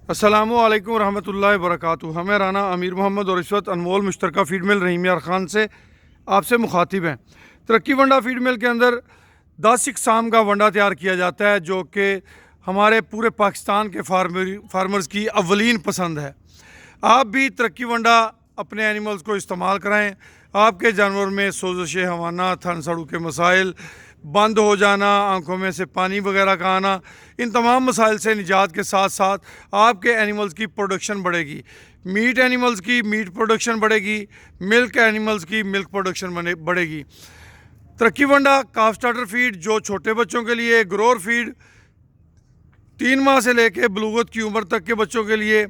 अस्सलामुअलैकुम रहमतुल्लाहि वबरकातुहू। हमें राना अमीर मोहम्मद और इस वक्त अनमोल मुश्तरका फीड मिल रहीम यार ख़ान से आपसे मुखातिब हैं। तरक्की वंडा फीड मिल के अंदर 10 इकसाम का वंडा तैयार किया जाता है जो कि हमारे पूरे पाकिस्तान के फार्मर्स की अव्वलीन पसंद है। आप भी तरक्की वंडा अपने एनिमल्स को इस्तेमाल कराएँ। आपके जानवर में सोजश हवाना, थन सड़ू के मसाइल, बंद हो जाना, आंखों में से पानी वगैरह का आना, इन तमाम मसाइल से निजात के साथ साथ आपके एनिमल्स की प्रोडक्शन बढ़ेगी। मीट एनिमल्स की मीट प्रोडक्शन बढ़ेगी, मिल्क एनिमल्स की मिल्क प्रोडक्शन बढ़ेगी। तरक्की वंडा काफ स्टार्टर फीड जो छोटे बच्चों के लिए, ग्रोअर फीड 3 माह से लेके बलूगत की उम्र तक के बच्चों के लिए,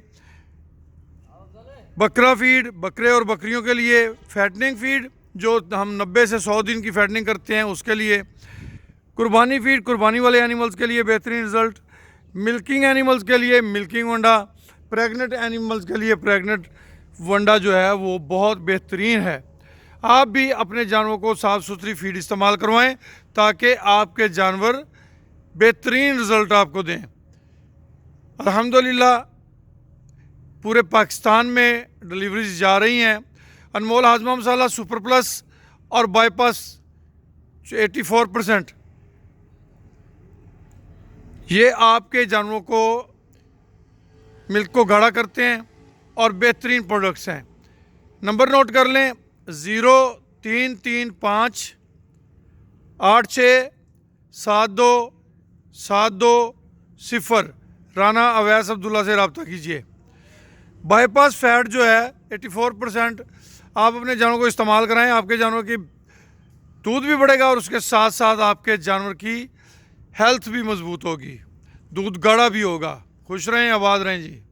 बकरा फीड बकरे और बकरियों के लिए, फैटनिंग फीड जो हम 90 से 100 दिन की फैटनिंग करते हैं उसके लिए, कुर्बानी फीड कुर्बानी वाले एनिमल्स के लिए बेहतरीन रिज़ल्ट, मिल्किंग एनिमल्स के लिए मिल्किंग वंडा, प्रेग्नेंट एनिमल्स के लिए प्रेग्नेंट वंडा जो है वो बहुत बेहतरीन है। आप भी अपने जानवरों को साफ़ सुथरी फीड इस्तेमाल करवाएं ताकि आपके जानवर बेहतरीन रिज़ल्ट आपको दें। अल्हम्दुलिल्लाह पूरे पाकिस्तान में डिलीवरीज जा रही हैं। अनमोल हाजमा मसाला सुपर प्लस और बाईपास 84% ये आपके जानवरों को मिल्क को गाढ़ा करते हैं और बेहतरीन प्रोडक्ट्स हैं। नंबर नोट कर लें 0335867272 राना अवैस अब्दुल्ला से रब्ता कीजिए। बाईपास फैट जो है 84% आप अपने जानवरों को इस्तेमाल कराएं। आपके जानवर की दूध भी बढ़ेगा और उसके साथ साथ आपके जानवर की हेल्थ भी मजबूत होगी, दूध गाढ़ा भी होगा। खुश रहें, आबाद रहें जी।